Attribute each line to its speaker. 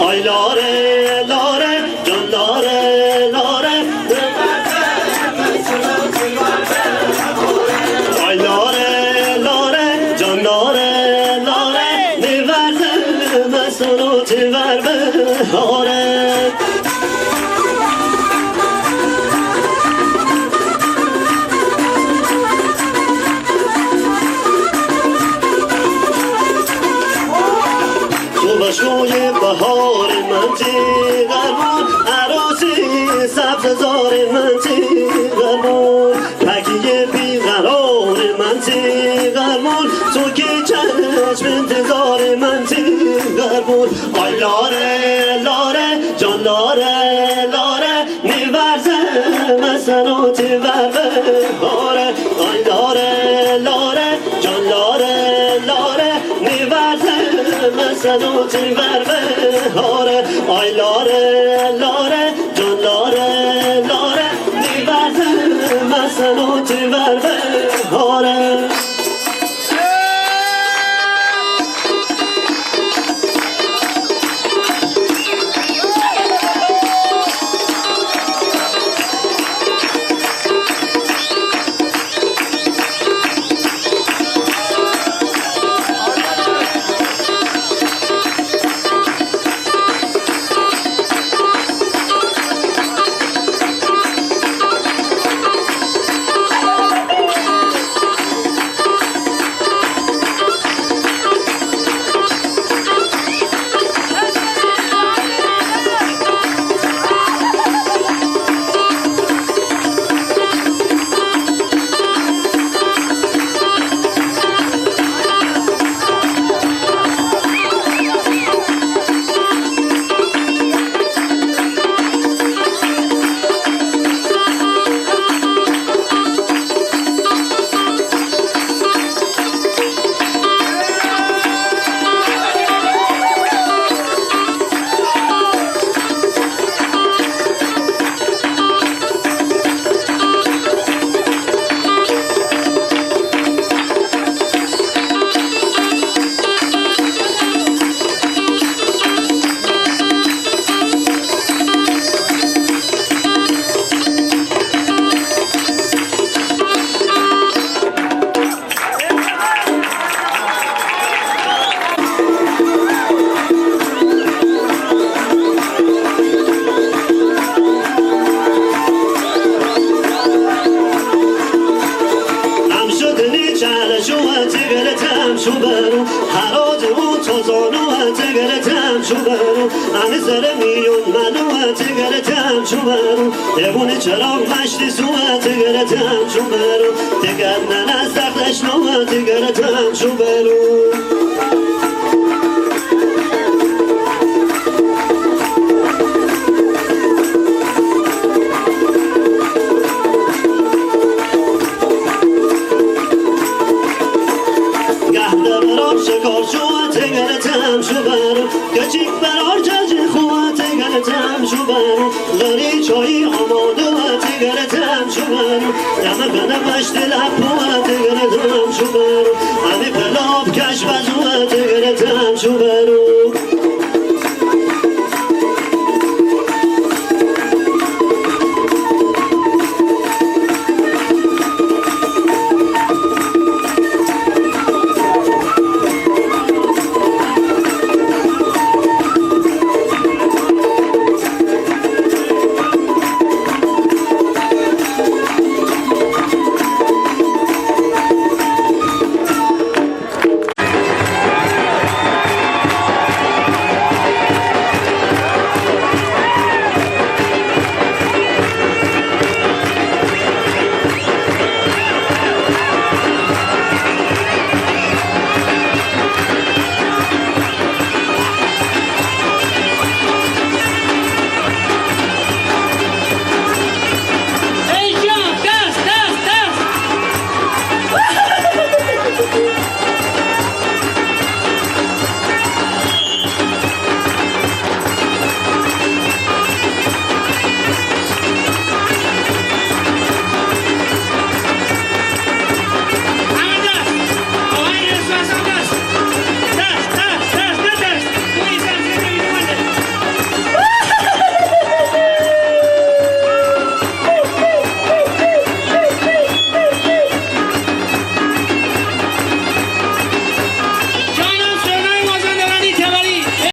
Speaker 1: آی لاره لاره جان لاره لاره آی لاره لاره جان لاره لاره میورده مسونو تیور بهاره بشوی بهار من تیغر بود عروسی سبززار من تیغر بود پگی بیقرار من تیغر بود تو که چشم انتظار من تیغر بود آی لاره لاره جان لاره لاره میورزه مسنو تیور بهاره آی لاره لاره جان لاره لاره میورزه مسنو تیور بهاره آی لاره لاره جان لاره لاره میورزه مسنو تیور بهاره شوبرو هرات او تازانو تگرتم شوبرو همه سر میون منو تگرتم شوبرو دبون چراغ مشتی سو تگرتم شوبرو تگرنن از تختش نو تگرتم شوبرو شکار شو تگرتم شو برو گچیک برار جاجی خواه تگرتم شو برو لاری چایی آماده و تگرتم شو برو دمه کنه مشت لپو تگرتم شو برو همی پلاب کش بزو تگرتم شو برو